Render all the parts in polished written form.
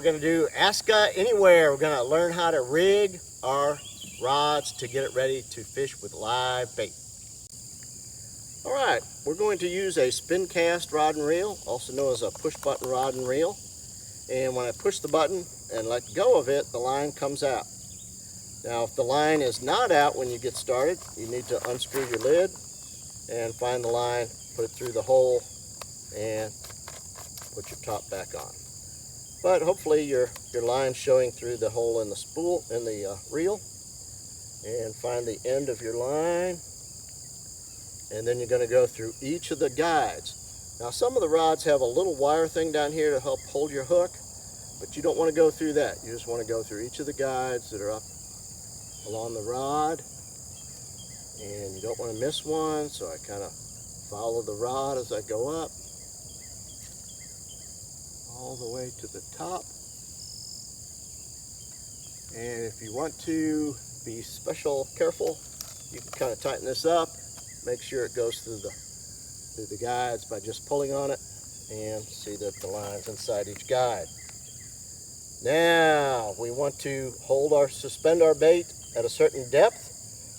going to do ASCCA Anywhere. We're going to learn how to rig our rods to get it ready to fish with live bait. All right, we're going to use a spin cast rod and reel, also known as a push button rod and reel. And when I push the button and let go of it, the line comes out. Now, if the line is not out when you get started, you need to unscrew your lid and find the line, put it through the hole, and put your top back on. But hopefully your line's showing through the hole in the spool, in the reel. And find the end of your line. And then you're going to go through each of the guides. Now, some of the rods have a little wire thing down here to help hold your hook, but you don't want to go through that. You just want to go through each of the guides that are up along the rod. And you don't want to miss one, so I kind of follow the rod as I go up all the way to the top. And if you want to be special careful, you can kind of tighten this up, make sure it goes through the guides by just pulling on it, and see that the line's inside each guide. Now we want to suspend our bait at a certain depth.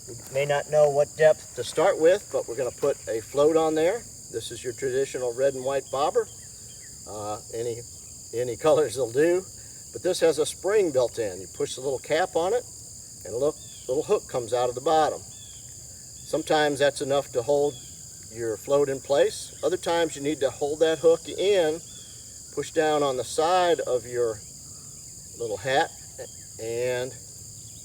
We may not know what depth to start with, but we're going to put a float on there. This is your traditional red and white bobber. Any colors will do, but this has a spring built in. You push the little cap on it, and a little hook comes out of the bottom. Sometimes that's enough to hold your float in place. Other times you need to hold that hook in, push down on the side of your little hat, and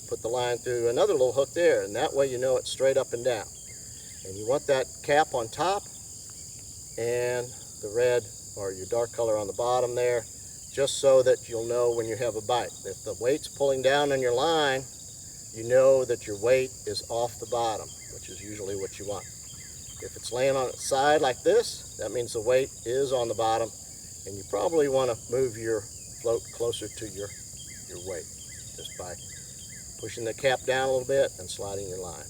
put the line through another little hook there, and that way you know it's straight up and down. And you want that cap on top and the red or your dark color on the bottom there, just so that you'll know when you have a bite. If the weight's pulling down on your line, you know that your weight is off the bottom, which is usually what you want. If it's laying on its side like this, that means the weight is on the bottom, and you probably want to move your float closer to your weight just by pushing the cap down a little bit and sliding your line.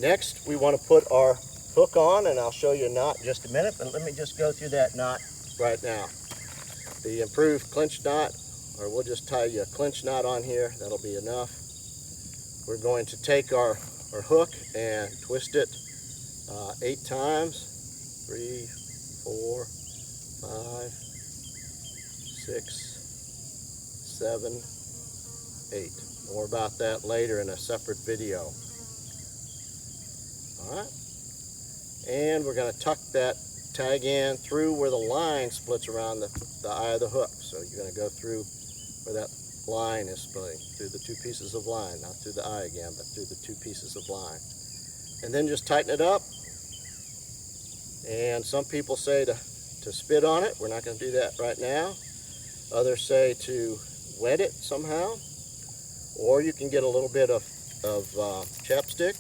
Next, we want to put our hook on, and I'll show you a knot in just a minute, but let me just go through that knot right now. The improved clinch knot, or we'll just tie you a clinch knot on here, that'll be enough. We're going to take our hook and twist it 8 times. 3, 4, 5, 6, 7, 8. More about that later in a separate video. Alright, and we're going to tuck that tag in through where the line splits around the eye of the hook. So you're going to go through where that line is splitting, through the 2 pieces of line, not through the eye again, but through the 2 pieces of line. And then just tighten it up. And some people say to spit on it. We're not going to do that right now. Others say to wet it somehow. Or you can get a little bit of chapstick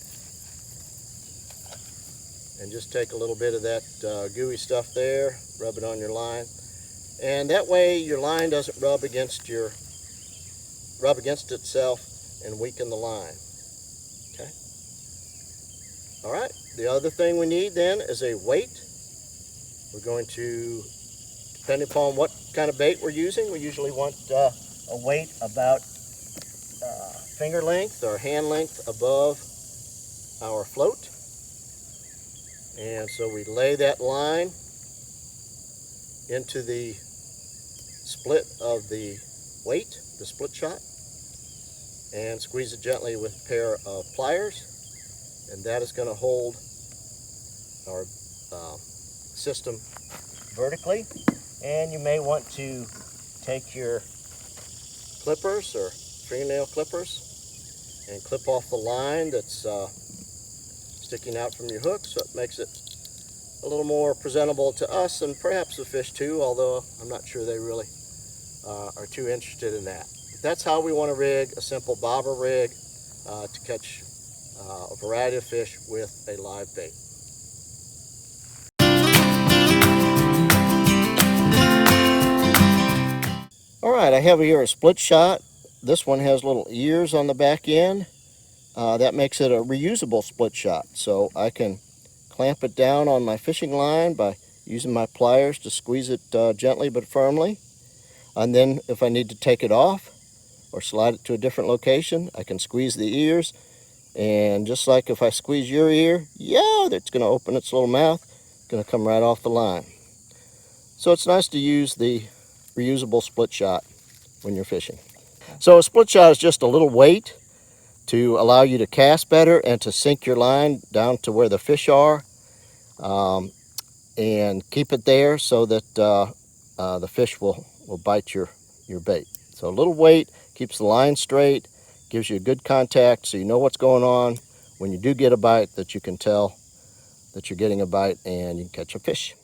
and just take a little bit of that gooey stuff there, rub it on your line, and that way your line doesn't rub against itself and weaken the line. Okay. All right. The other thing we need then is a weight. We're going to, depending upon what kind of bait we're using, we usually want a weight about finger length or hand length above our float. And so we lay that line into the split of the weight, the split shot, and squeeze it gently with a pair of pliers, and that is going to hold our system vertically. And you may want to take your clippers or fingernail clippers and clip off the line that's sticking out from your hook, so it makes it a little more presentable to us and perhaps the fish too, although I'm not sure they really are too interested in that. But that's how we want to rig a simple bobber rig to catch a variety of fish with a live bait. All right, I have here a split shot. This one has little ears on the back end. That makes it a reusable split shot. So I can clamp it down on my fishing line by using my pliers to squeeze it gently but firmly. And then if I need to take it off or slide it to a different location, I can squeeze the ears. And just like if I squeeze your ear, yeah, it's going to open its little mouth, going to come right off the line. So it's nice to use the reusable split shot when you're fishing. So a split shot is just a little weight to allow you to cast better and to sink your line down to where the fish are, and keep it there so that the fish will bite your bait. So a little weight keeps the line straight, gives you a good contact so you know what's going on. When you do get a bite, that you can tell that you're getting a bite and you can catch a fish.